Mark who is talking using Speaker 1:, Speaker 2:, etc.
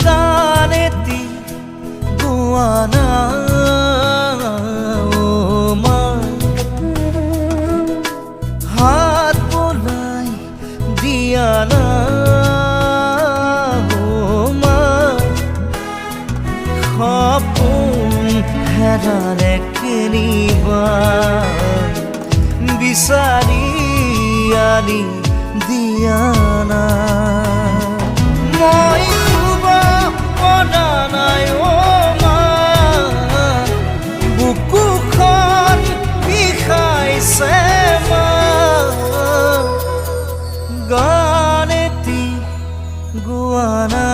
Speaker 1: গানেতি গোৱানা হাত বলাই দিয়া না সপোন হেৰালে কেনিবা বিচাৰি আনি দিয়া না মই শুব পৰা নাই মা বুকুখন বিষাইছে মা গানেতি গোৱা না